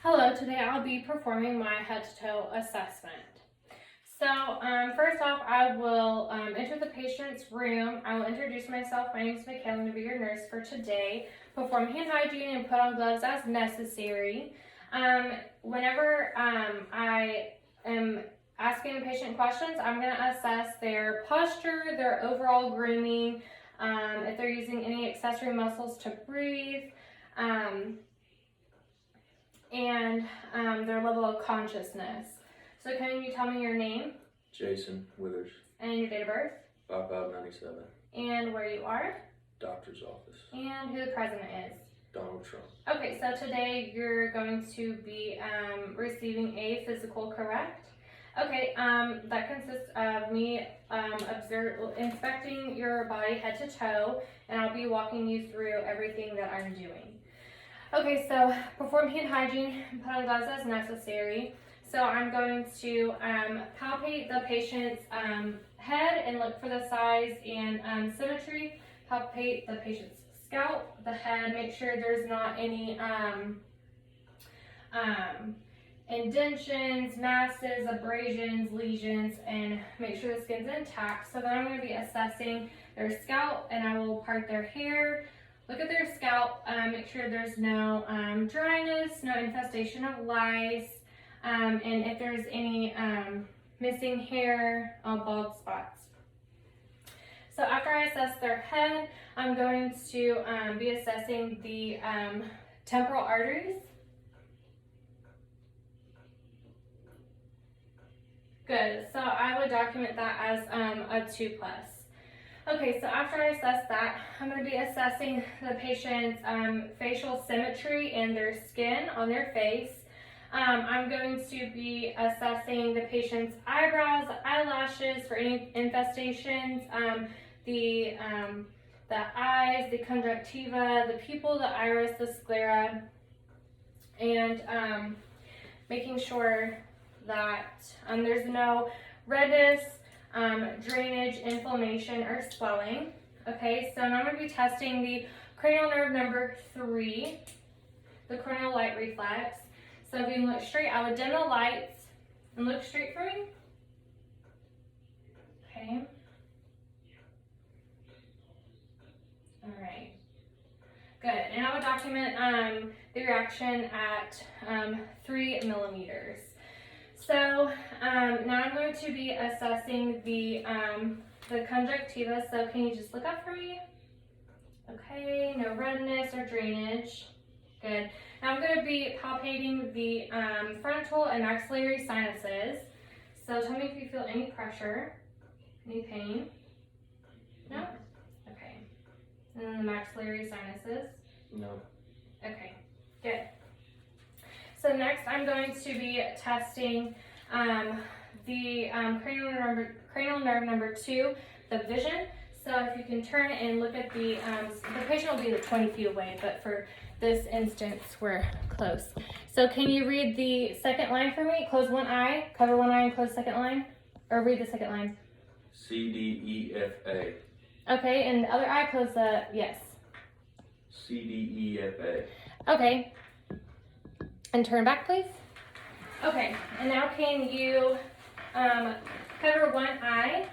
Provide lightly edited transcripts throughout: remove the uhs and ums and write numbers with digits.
Hello, today I'll be performing my head-to-toe assessment. So first off, I will enter the patient's room. I will introduce myself. My name is Michaela. I'm going to be your nurse for today. Perform hand hygiene and put on gloves as necessary. Whenever I am asking the patient questions, I'm going to assess their posture, their overall grooming, if they're using any accessory muscles to breathe, and their level of consciousness. So can you tell me your name? Jason Withers. And your date of birth? 5597. And where you are? Doctor's office. And who the president is? Donald Trump. Okay, so today you're going to be receiving a physical, correct? Okay, that consists of me inspecting your body head to toe, and I'll be walking you through everything that I'm doing. Okay, so perform hand hygiene and put on gloves as necessary. So I'm going to palpate the patient's head and look for the size and symmetry. Palpate the patient's scalp, the head, make sure there's not any indentions, masses, abrasions, lesions, and make sure the skin's intact. So then I'm going to be assessing their scalp, and I will part their hair, look at their scalp, make sure there's no dryness, no infestation of lice, and if there's any missing hair, bald spots. So after I assess their head, I'm going to be assessing the temporal arteries. Good, so I would document that as a 2+. Okay, so after I assess that, I'm going to be assessing the patient's facial symmetry and their skin on their face. I'm going to be assessing the patient's eyebrows, eyelashes for any infestations, the eyes, the conjunctiva, the pupil, the iris, the sclera, and making sure that there's no redness, drainage, inflammation, or swelling. Okay, so now I'm going to be testing the cranial nerve number 3, the cranial light reflex. So if you can look straight, I would dim the lights and look straight for me. Okay. All right. Good. And I would document the reaction at 3 millimeters. So now I'm going to be assessing the conjunctiva. So can you just look up for me? Okay, no redness or drainage. Good. Now I'm going to be palpating the frontal and maxillary sinuses. So tell me if you feel any pressure, any pain. No? Okay. And then the maxillary sinuses? No. Okay, good. So next I'm going to be testing the cranial nerve number 2, the vision. So if you can turn and look at the patient will be 20 feet away, but for this instance, we're close. So can you read the second line for me? Close one eye, cover one eye and close the second line, or read the second line. CDEFA. Okay, and the other eye, close the, yes. CDEFA. Okay, and turn back, please. Okay, and now can you cover one eye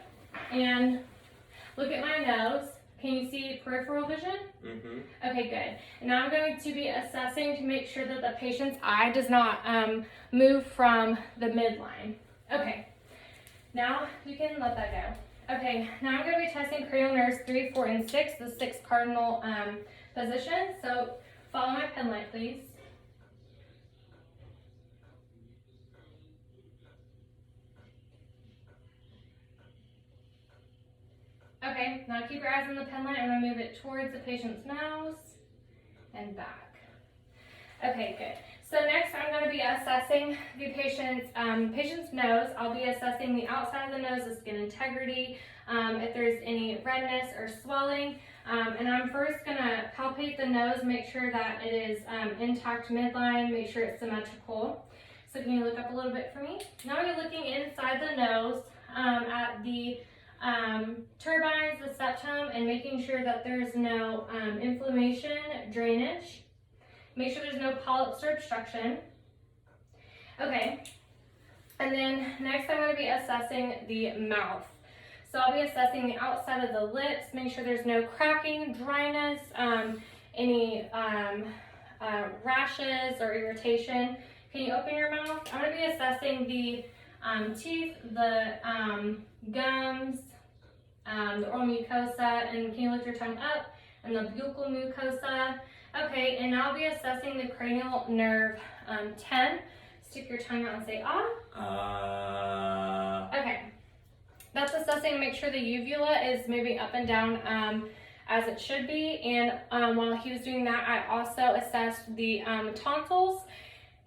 and look at my nose. Can you see peripheral vision? Mm-hmm. Okay, good. And now I'm going to be assessing to make sure that the patient's eye does not move from the midline. Okay, now you can let that go. Okay, now I'm going to be testing cranial nerves 3, 4, and 6, the 6 cardinal positions. So follow my pen light, please. Okay, now keep your eyes on the pen light. I'm going to move it towards the patient's nose and back. Okay, good. So next I'm going to be assessing the patient's nose. I'll be assessing the outside of the nose, the skin integrity, if there's any redness or swelling. And I'm first going to palpate the nose, make sure that it is intact midline, make sure it's symmetrical. So can you look up a little bit for me? Now you're looking inside the nose at the turbines, the septum, and making sure that there's no inflammation, drainage. Make sure there's no polyps or obstruction. Okay. And then next I'm going to be assessing the mouth. So I'll be assessing the outside of the lips, make sure there's no cracking, dryness, any rashes or irritation. Can you open your mouth? I'm going to be assessing the teeth, the gums, the oral mucosa, and can you lift your tongue up? And the buccal mucosa. Okay, and I'll be assessing the cranial nerve 10. Stick your tongue out and say ah. Okay. That's assessing to make sure the uvula is moving up and down as it should be. And while he was doing that, I also assessed the tonsils.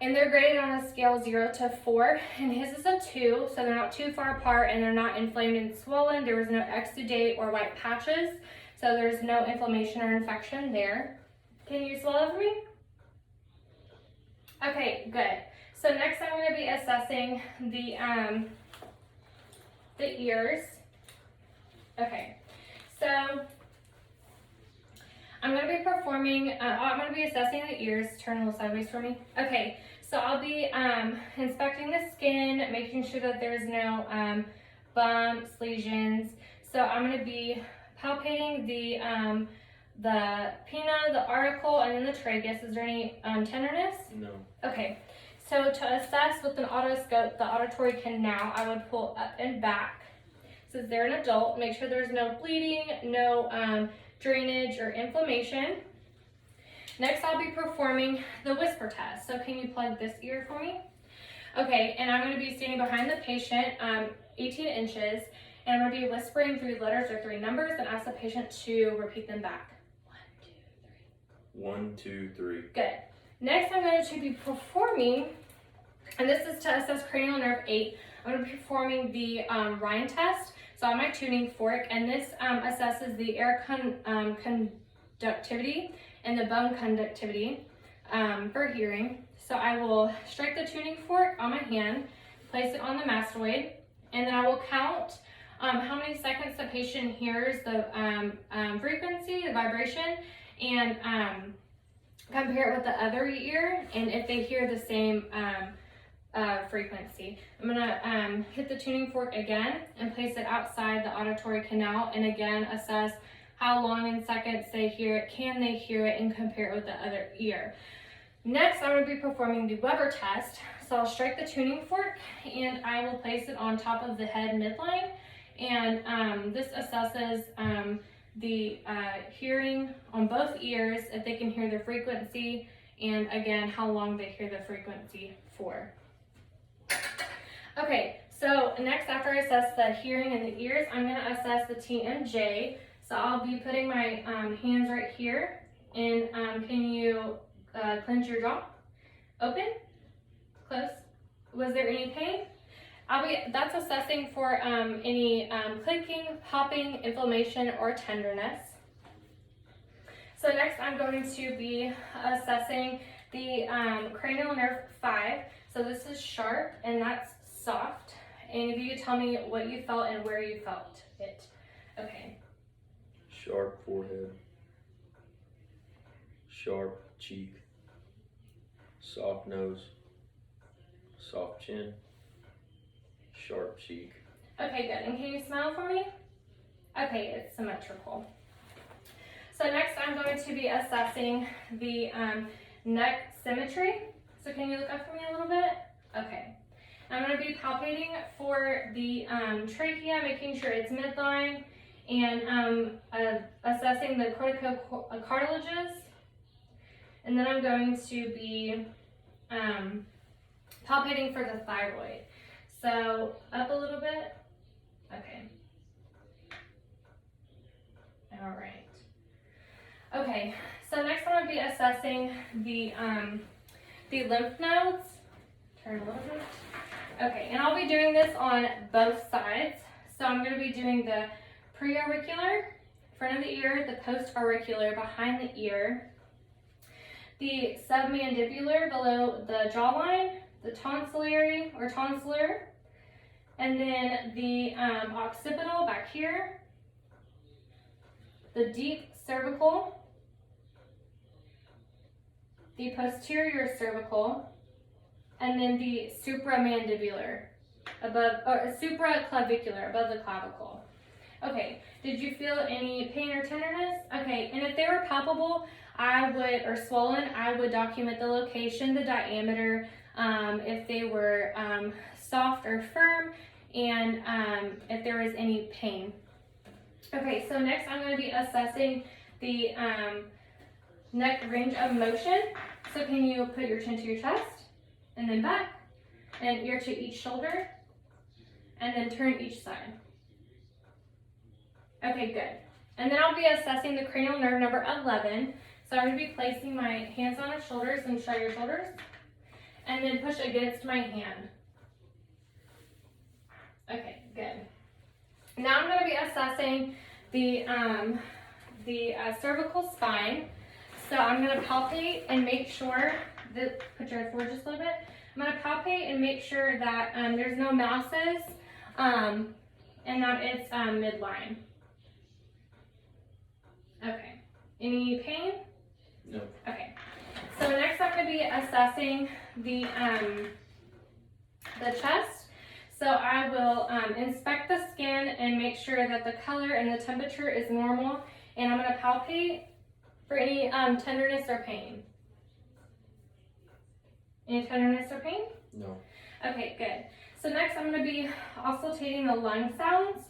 And they're graded on a scale 0 to 4. And his is a 2, so they're not too far apart and they're not inflamed and swollen. There was no exudate or white patches. So there's no inflammation or infection there. Can you swallow for me? Okay, good. So next I'm going to be assessing the ears. Okay, so I'm going to be performing, I'm going to be assessing the ears. Turn a little sideways for me. Okay, so I'll be inspecting the skin, making sure that there's no bumps, lesions. So I'm going to be palpating the pinna, the auricle, and then the tragus. Is there any tenderness? No. Okay. So to assess with an otoscope the auditory canal, I would pull up and back. Since they're an adult, make sure there's no bleeding, no drainage or inflammation. Next, I'll be performing the whisper test. So can you plug this ear for me? Okay, and I'm going to be standing behind the patient, 18 inches, and I'm going to be whispering 3 letters or 3 numbers and ask the patient to repeat them back. 1, 2, 3. Good. Next, I'm going to be performing, and this is to assess cranial nerve 8. I'm going to be performing the Ryan test. So on my tuning fork, and this assesses the air conductivity and the bone conductivity for hearing. So I will strike the tuning fork on my hand, place it on the mastoid, and then I will count how many seconds the patient hears the frequency, the vibration, and compare it with the other ear, and if they hear the same frequency. I'm gonna hit the tuning fork again and place it outside the auditory canal, and again assess how long in seconds they hear it, can they hear it, and compare it with the other ear. Next, I'm going to be performing the Weber test. So I'll strike the tuning fork and I will place it on top of the head midline, and this assesses the hearing on both ears, if they can hear the frequency, and again how long they hear the frequency for. Okay, so next, after I assess the hearing in the ears, I'm going to assess the TMJ. So I'll be putting my hands right here, and can you clench your jaw? Open? Close? Was there any pain? That's assessing for any clicking, popping, inflammation, or tenderness. So next I'm going to be assessing the cranial nerve 5. So this is sharp and that's soft. And if you could tell me what you felt and where you felt it. Okay. Sharp forehead. Sharp cheek. Soft nose. Soft chin. Sharp cheek. Okay, good. And can you smile for me? Okay, it's symmetrical. So next I'm going to be assessing the neck symmetry. So can you look up for me a little bit? Okay. I'm going to be palpating for the trachea, making sure it's midline, and assessing the corticocartilages. And then I'm going to be palpating for the thyroid. So up a little bit. Okay. All right. Okay. So next I'm going to be assessing the lymph nodes. Turn a little bit. Okay, and I'll be doing this on both sides. So I'm going to be doing the preauricular, front of the ear, the postauricular, behind the ear, the submandibular, below the jawline, the tonsillary or tonsillar, and then the occipital back here, the deep cervical, the posterior cervical, and then the supramandibular, above, or supraclavicular, above the clavicle. Okay, did you feel any pain or tenderness? Okay, and if they were palpable, or swollen, I would document the location, the diameter, if they were soft or firm, and if there was any pain. Okay, so next I'm going to be assessing the neck range of motion. So can you put your chin to your chest, and then back, and ear to each shoulder, and then turn each side. Okay, good. And then I'll be assessing the cranial nerve number 11. So I'm going to be placing my hands on his shoulders and shrug your shoulders, and then push against my hand. Okay, good. Now I'm going to be assessing the cervical spine. So I'm going to palpate and make sure that, put your head forward just a little bit. I'm going to palpate and make sure that there's no masses and that it's midline. Okay. Any pain? No. Okay. So next I'm going to be assessing the chest. So I will inspect the skin and make sure that the color and the temperature is normal. And I'm going to palpate for any tenderness or pain. Any tenderness or pain? No. Okay, good. So next I'm going to be auscultating the lung sounds.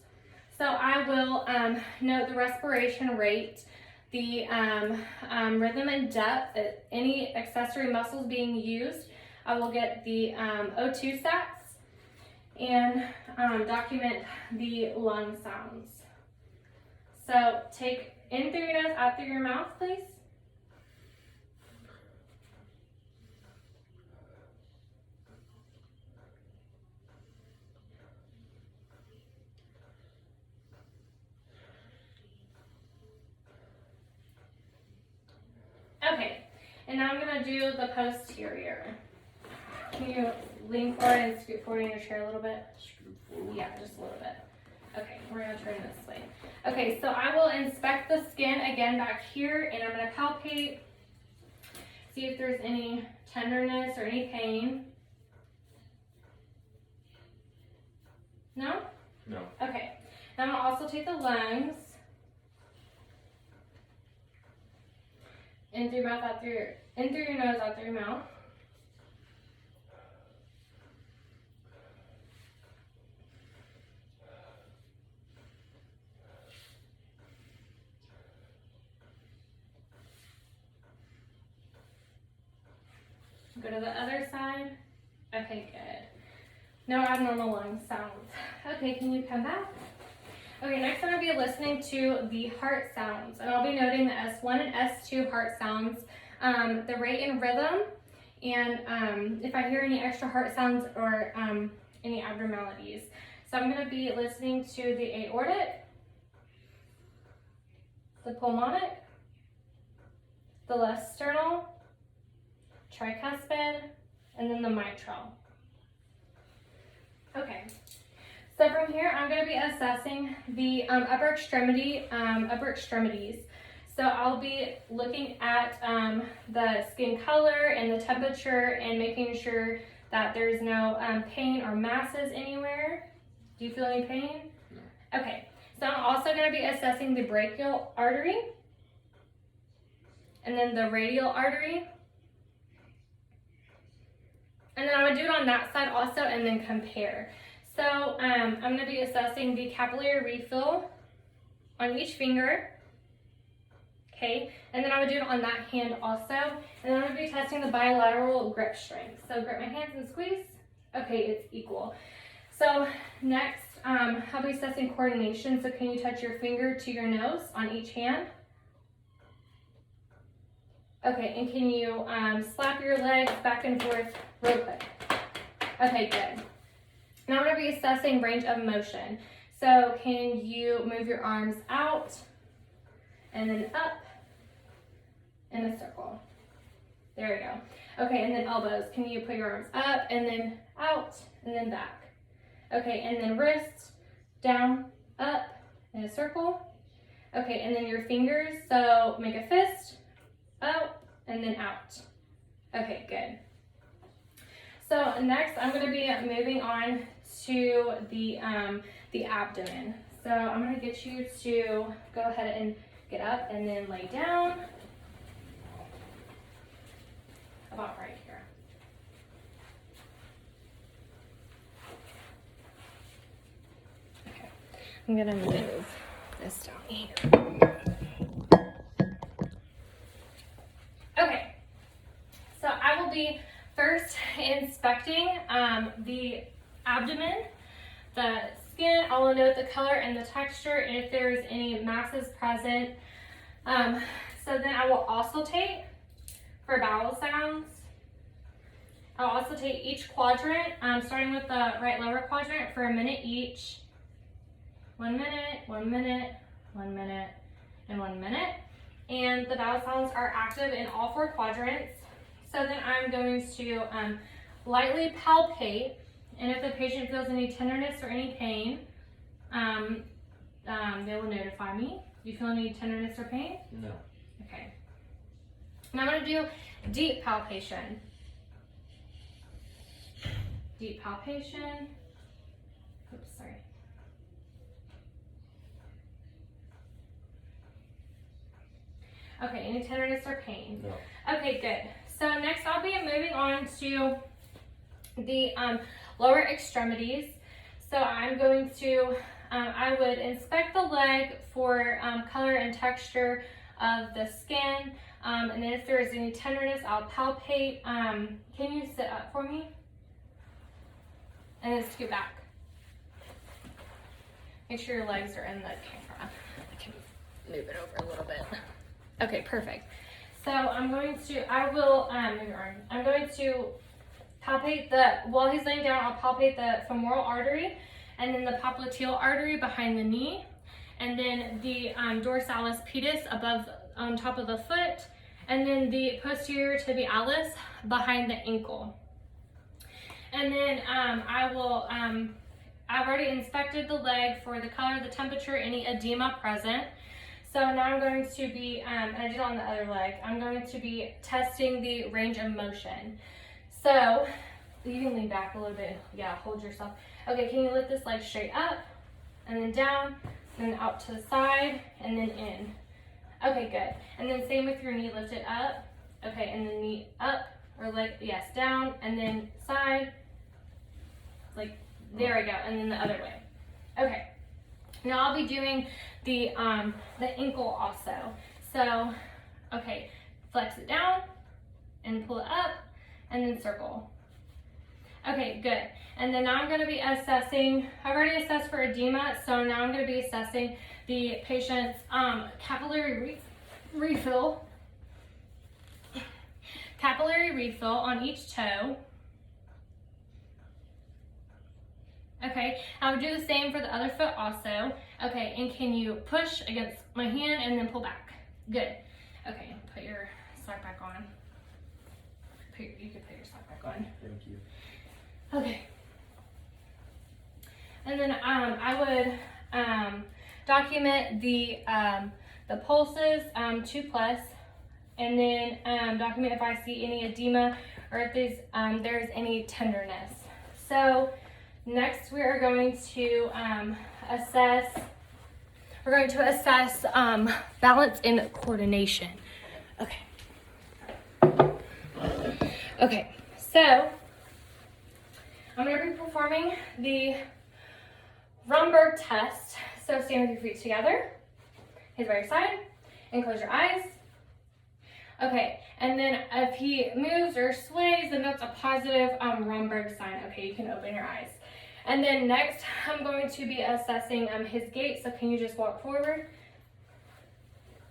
So I will note the respiration rate, the rhythm and depth, any accessory muscles being used. I will get the O2 sats and document the lung sounds. So take in through your nose, out through your mouth, please. Okay, and now I'm going to do the posterior. Can you lean forward and scoot forward in your chair a little bit? Scoot forward. Yeah, just a little bit. Okay, we're going to turn this way. Okay, so I will inspect the skin again back here, and I'm going to palpate, see if there's any tenderness or any pain. No? No. Okay, now I'm going to also take the lungs. In through your mouth, in through your nose, out through your mouth. Go to the other side. Okay, good. No abnormal lung sounds. Okay, can you come back? Okay, next I'm going to be listening to the heart sounds, and I'll be noting the S1 and S2 heart sounds, the rate and rhythm, and if I hear any extra heart sounds or any abnormalities. So I'm going to be listening to the aortic, the pulmonic, the left sternal, tricuspid, and then the mitral. Okay. So from here, I'm going to be assessing the upper extremities. So I'll be looking at the skin color and the temperature and making sure that there's no pain or masses anywhere. Do you feel any pain? No. Okay. So I'm also going to be assessing the brachial artery and then the radial artery. And then I'm going to do it on that side also and then compare. So I'm going to be assessing the capillary refill on each finger, okay, and then I'm going to do it on that hand also, and then I'm going to be testing the bilateral grip strength. So grip my hands and squeeze. Okay, it's equal. So next, I'll be assessing coordination. So can you touch your finger to your nose on each hand? Okay, and can you slap your legs back and forth real quick? Okay, good. Now I'm going to be assessing range of motion. So can you move your arms out and then up in a circle? There we go. Okay, and then elbows. Can you put your arms up and then out and then back? Okay, and then wrists down, up in a circle. Okay, and then your fingers. So make a fist, out and then out. Okay, good. So next I'm going to be moving on to the abdomen. So I'm going to get you to go ahead and get up and then lay down. About right here. Okay. I'm going to move this down here. Okay. So I will be first inspecting the abdomen, the skin. I will note the color and the texture and if there's any masses present. So then I will auscultate for bowel sounds. I'll auscultate each quadrant, starting with the right lower quadrant for a minute each. 1 minute, 1 minute, 1 minute, and 1 minute. And the bowel sounds are active in all 4 quadrants. So then I'm going to lightly palpate, and if the patient feels any tenderness or any pain, they will notify me. Do you feel any tenderness or pain? No. Okay. Now I'm going to do deep palpation. Deep palpation. Oops, sorry. Okay, any tenderness or pain? No. Okay, good. So next I'll be moving on to the lower extremities. So I'm going to, I would inspect the leg for color and texture of the skin. And then if there is any tenderness, I'll palpate. Can you sit up for me? And then scoot back. Make sure your legs are in the camera. I can move it over a little bit. Okay, perfect. So I'm going to palpate while he's laying down, I'll palpate the femoral artery and then the popliteal artery behind the knee, and then the dorsalis pedis on top of the foot, and then the posterior tibialis behind the ankle. And then I've already inspected the leg for the color, the temperature, any edema present. So now I'm going to be, and I did it on the other leg, I'm going to be testing the range of motion. So you can lean back a little bit. Yeah, hold yourself. Okay, can you lift this leg straight up and then down, and then out to the side and then in. Okay, good. And then same with your knee, lift it up. Okay, and then knee up, or leg, yes, down, and then side. Like, there we go, and then the other way. Okay. Now I'll be doing the ankle also. So, okay, flex it down and pull it up and then circle. Okay, good. And then now I'm going to be assessing, I've already assessed for edema, so now I'm going to be assessing the patient's capillary refill on each toe. Okay, I would do the same for the other foot also. Okay, and can you push against my hand and then pull back? Good. Okay, put your sock back on. You can put your sock back on. Thank you. Okay. And then I would document the pulses, 2+, and then document if I see any edema or if there's any tenderness. So next we are going to assess balance and coordination. Okay, so I'm going to be performing the Romberg test. So stand with your feet together, his right side, and close your eyes. Okay, and then if he moves or sways, then that's a positive Romberg sign. Okay, you can open your eyes. And then next, I'm going to be assessing his gait. So can you just walk forward?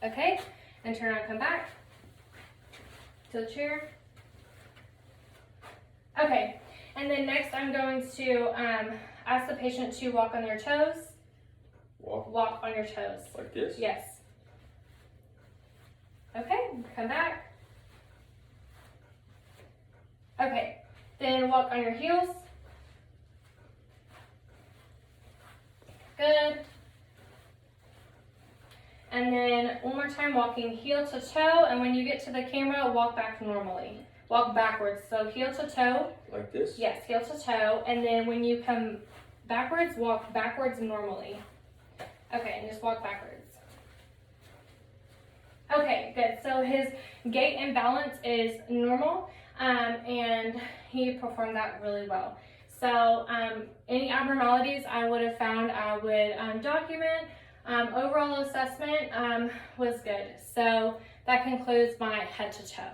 Okay, and turn around, come back to the chair. Okay, and then next I'm going to ask the patient to walk on their toes. Walk on your toes. Like this? Yes. Okay, come back. Okay, then walk on your heels. Good. And then one more time, walking heel to toe, and when you get to the camera, walk back normally. walk backwards. So heel to toe. Like this? Yes, heel to toe. And then when you come backwards, walk backwards normally. Okay, and just walk backwards. Okay, good. So his gait and balance is normal, and he performed that really well. So any abnormalities I would have found, I would document. Overall assessment was good. So that concludes my head to toe.